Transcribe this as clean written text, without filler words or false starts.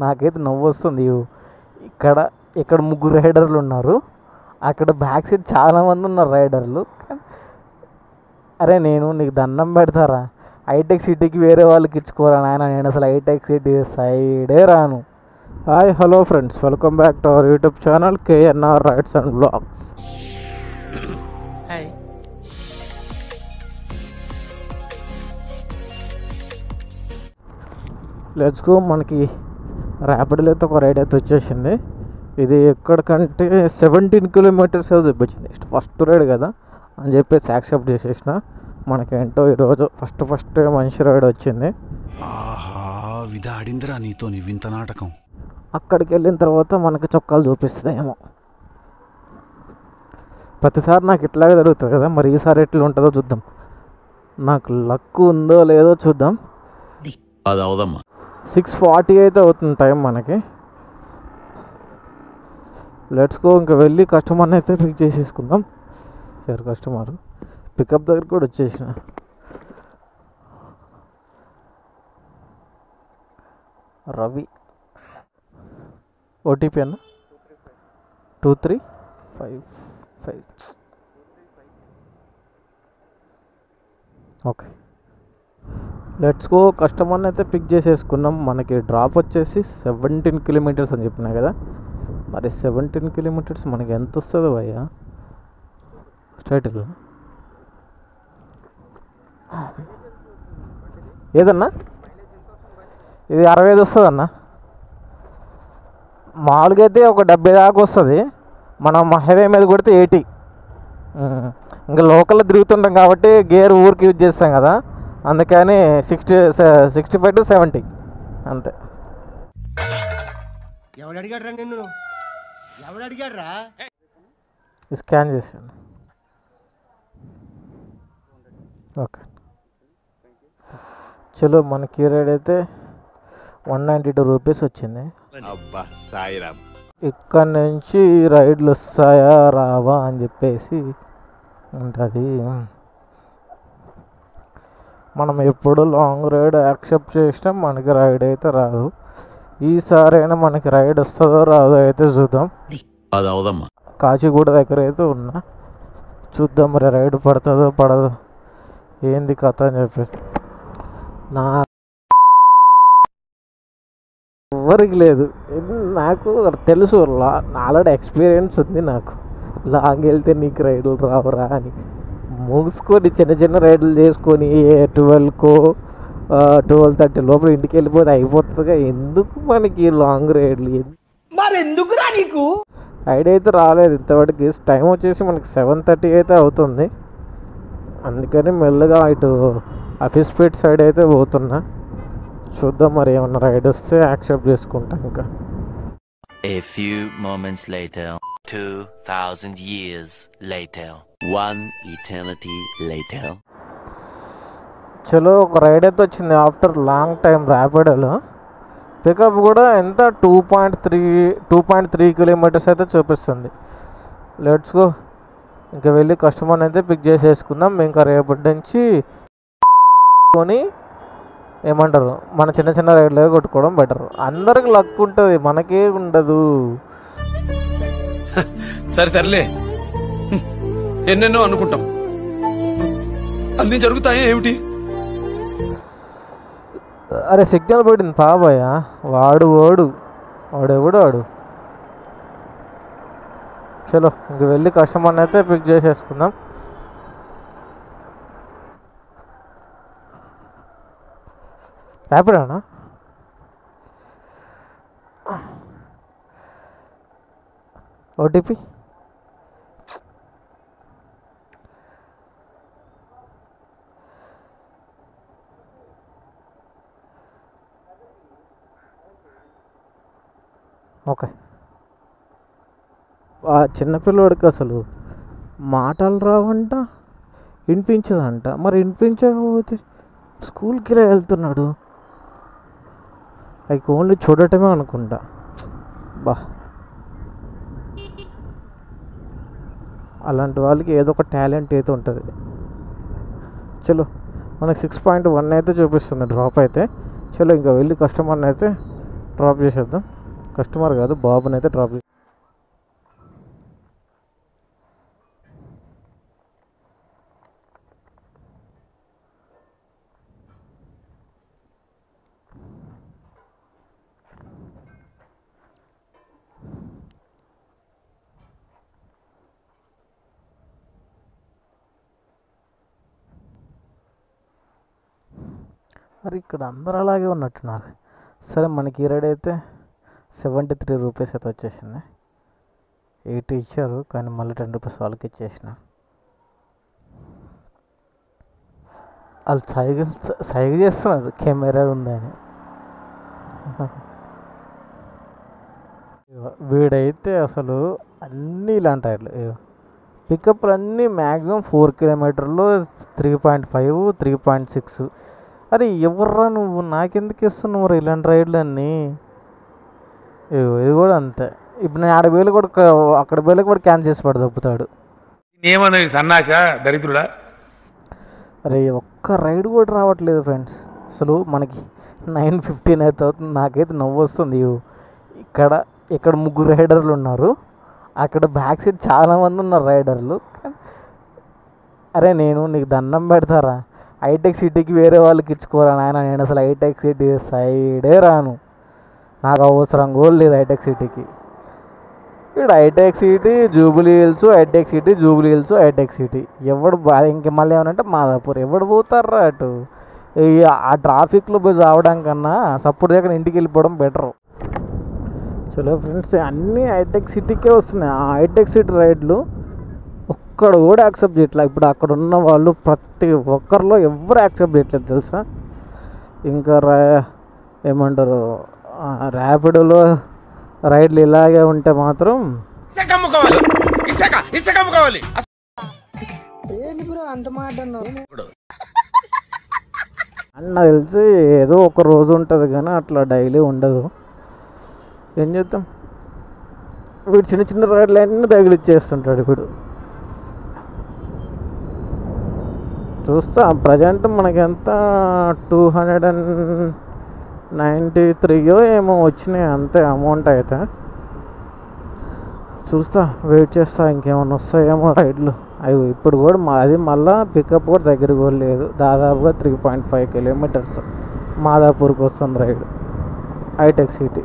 నాకైతే నవ్వు వస్తుంది. ఇక్కడ ఇక్కడ ముగ్గురు రైడర్లు ఉన్నారు, అక్కడ బ్యాక్ సైడ్ చాలామంది ఉన్నారు రైడర్లు. అరే నేను నీకు దండం పెడతారా, హైటెక్ సిటీకి వేరే వాళ్ళకి ఇచ్చుకోరా నాయన, నేను అసలు హైటెక్ సిటీ సైడే రాను. Hi hello friends, welcome back to our YouTube channel KNR rides and blogs. Hi. Let's go. మనకి ర్యాపిడ్లో అయితే ఒక రైడ్ అయితే వచ్చేసింది. ఇది ఎక్కడికంటే 17 కిలోమీటర్స్ ఏదో చూపించింది. ఫస్ట్ రైడ్ కదా అని చెప్పేసి యాక్సెప్ట్ చేసేసిన. మనకేంటో ఈరోజు ఫస్ట్ మంచి రైడ్ వచ్చింది. నీతో వింత నాటకం. అక్కడికి వెళ్ళిన తర్వాత మనకి చొక్కాలు చూపిస్తుందేమో. ప్రతిసారి నాకు ఇట్లాగే జరుగుతుంది కదా, మరి ఈసారి ఎట్లా ఉంటుందో చూద్దాం. నాకు లక్ ఉందో లేదో చూద్దాం. అది అవుదమ్మా. 6:40 అయితే అవుతుంది టైం మనకి. Let's go. ఇంకా వెళ్ళి కస్టమర్ని అయితే పిక్ చేసేసుకుందాం. సరే, కస్టమర్ పికప్ దగ్గర కూడా వచ్చేసిన. రవి ఓటీపీ అన్న 2355. Okay, let's go. కస్టమర్ని అయితే పిక్ చేసేసుకున్నాం. మనకి డ్రాప్ వచ్చేసి 17 కిలోమీటర్స్ అని చెప్పినా కదా, మరి 17 కిలోమీటర్స్ మనకి ఎంత వస్తుందో భయ్యా స్ట్రైట్గా. ఏదన్నా ఇది 65 వస్తుంది అన్న. మామూలుగా అయితే ఒక 70 దాకా వస్తుంది. మనం హైవే మీద కొడితే 80. ఇంకా లోకల్లో తిరుగుతుంటాం కాబట్టి గేర్ ఊరికి యూజ్ చేస్తాం కదా, అందుకని 65 to 70 అంతే. ఎవడు అడిగాడు రా నిన్ను? ఎవడు అడిగాడు రా? స్కాన్ చేసాను. ఓకే, చలో. మనకి రైడ్ అయితే 192 రూపీస్ వచ్చింది. ఇక్కడ నుంచి రైడ్లు వస్తాయా రావా అని చెప్పేసి ఉంటుంది. మనం ఎప్పుడు లాంగ్ రైడ్ యాక్సెప్ట్ చేసినా మనకి రైడ్ అయితే రాదు. ఈసారైనా మనకి రైడ్ వస్తుందో రాదో అయితే చూద్దాం. అది అవుదమ్మా. కాచిగూడ దగ్గర అయితే ఉన్నా, చూద్దాం మరి రైడ్ పడుతుందో పడదో, ఏంది కథ అని చెప్పేసి. నా ఎవరికి లేదు, నాకు తెలుసు, ఆల్రెడీ ఎక్స్పీరియన్స్ ఉంది నాకు. లాంగ్ వెళ్తే నీకు రైడ్లు రావురా అని మూసుకొని చిన్న రైడ్లు చేసుకొని 12కో 12:30 లోపల ఇంటికి వెళ్ళిపోతే అయిపోతుందిగా. ఎందుకు మనకి లాంగ్ రైడ్లు? మరి ఎందుకురా నీకు? రైడ్ అయితే రాలేదు ఇంతవరకు. టైం వచ్చేసి మనకి 7:30 అయితే అవుతుంది. అందుకని మెల్లగా ఇటు ఆఫీస్ స్పీడ్ సైడ్ అయితే పోతున్నా. చూద్దాం మరి ఏమన్నా రైడ్ వస్తే యాక్సెప్ట్ చేసుకుంటా. ఇంకా A few moments later, 2000 years later, one eternity later. చలో, ఒక రైడ్ అయితే వచ్చింది ఆఫ్టర్ లాంగ్ టైం ర్యాపిడోలో. పికప్ కూడా ఎంత 2.3 కిలోమీటర్స్ అయితే చూపిస్తుంది. Let's go. ఇంకా వెళ్ళి కస్టమర్ని అయితే పిక్ చేసేసుకుందాం. ఇంకా రేపటి నుంచి కొని ఏమంటారు, మన చిన్న రైడ్లో కొట్టుకోవడం బెటర్. అందరికి లక్ ఉంటుంది, మనకే ఉండదు. సరే తరలే, ఎన్నెన్నో అనుకుంటాం, అన్ని జరుగుతాయి ఏమిటి? అరే సిగ్నల్ పడింది బాబాయ్. వాడెవడు. చలో, ఇంక వెళ్ళి కస్టమర్ని అయితే పిక్ చేసేసుకుందాం. ర్యాపిడోనా? OTP okay. ఆ చిన్నపిల్లవాడికి అసలు మాటలు రావంట, వినిపించదంట. మరి వినిపించకపోతే స్కూల్కి ఇలా వెళ్తున్నాడు, లైక్ ఓన్లీ చూడటమే అనుకుంటా. బా, అలాంటి వాళ్ళకి ఏదో ఒక టాలెంట్ అయితే ఉంటుంది. చలో, మనకి 6.1 అయితే చూపిస్తుంది డ్రాప్ అయితే. చలో, ఇంకా వెళ్ళి కస్టమర్ని అయితే డ్రాప్ చేసేద్దాం. కస్టమర్ కాదు, బాబుని అయితే డ్రాప్ చేసి మరి ఇక్కడ అందరూ అలాగే ఉన్నట్టున్నారు. సరే మనకి ఈ రైడ్ అయితే 73 రూపీస్ అయితే వచ్చేసింది. 80 ఇచ్చారు కానీ మళ్ళీ 10 రూపీస్ వాళ్ళకి ఇచ్చేసిన. వాళ్ళు సైగ చేస్తున్నారు కెమెరా ఉందని. వీడైతే అసలు అన్నీ ఇలాంటి రైడ్లు, పికప్లు అన్నీ మ్యాక్సిమం 4 కిలోమీటర్లు 3.5 3.6. అరే ఎవర్రా నువ్వు, నాకెందుకు ఇస్తున్నావు రా ఇలాంటి రైడ్లు అన్నీ? ఇది కూడా అంతే. ఇప్పుడు నేను ఆడ వేలు కూడా అక్కడ వేలు కూడా క్యాన్సిల్ చేసి పడి తప్పుతాడు. సన్నాస దరిద్రుడా. అరే ఒక్క రైడ్ కూడా రావట్లేదు ఫ్రెండ్స్. అసలు మనకి 9:15 అయితే అవుతుంది. నాకైతే నవ్వు వస్తుంది. ఇక్కడ 3 రైడర్లు ఉన్నారు, అక్కడ బ్యాక్ సైడ్ చాలామంది ఉన్నారు రైడర్లు. అరే నేను నీకు దండం పెడతారా, హైటెక్ సిటీకి వేరే వాళ్ళకి ఇచ్చుకోరా నాయన. నేను అసలు హైటెక్ సిటీ సైడే రాను, నాకు అవసరం కూడా లేదు హైటెక్ సిటీకి. ఇక్కడ హైటెక్ సిటీ జూబిలీ హిల్స్, హైటెక్ సిటీ జూబిలీ హిల్స్, హైటెక్ సిటీ. ఎవడు ఇంక మళ్ళీ ఏమనంటే మాదాపూర్. ఎవడు పోతారా అటు? ఆ ట్రాఫిక్లో పోయి రావడం కన్నా సపోర్ట్ దగ్గర ఇంటికి వెళ్ళిపోవడం బెటరు. చలో ఫ్రెండ్స్, అన్నీ హైటెక్ సిటీకే వస్తున్నాయి. ఆ హైటెక్ సిటీ రైడ్లు ఒక్కడు కూడా యాక్సెప్ట్ చేయట్లేదు. ఇప్పుడు అక్కడ ఉన్న వాళ్ళు ప్రతి ఒక్కరిలో ఎవరు యాక్సెప్ట్ చేయట్లేదు తెలుసా. ఇంకా ఏమంటారు, ర్యాపిడోలో రైడ్లు ఇలాగే ఉంటే మాత్రం అన్న తెలిసి ఏదో ఒక రోజు ఉంటుంది కానీ అట్లా డైలీ ఉండదు. ఏం చేద్దాం, వీడు చిన్న చిన్న రైడ్లు అన్నీ తగిలిచ్చేస్తుంటాడు. ఇప్పుడు చూస్తా ప్రజెంట్ మనకి ఎంత 293 ఏమో వచ్చినాయి అంతే అమౌంట్ అయితే. చూస్తా, వెయిట్ చేస్తా ఇంకేమైనా వస్తాయేమో రైడ్లు. అవి ఇప్పుడు కూడా అది మళ్ళీ పికప్ కూడా దగ్గర కూడా లేదు. దాదాపుగా 3.5 కిలోమీటర్స్ మాదాపూర్కి వస్తుంది రైడ్ హైటెక్ సిటీ.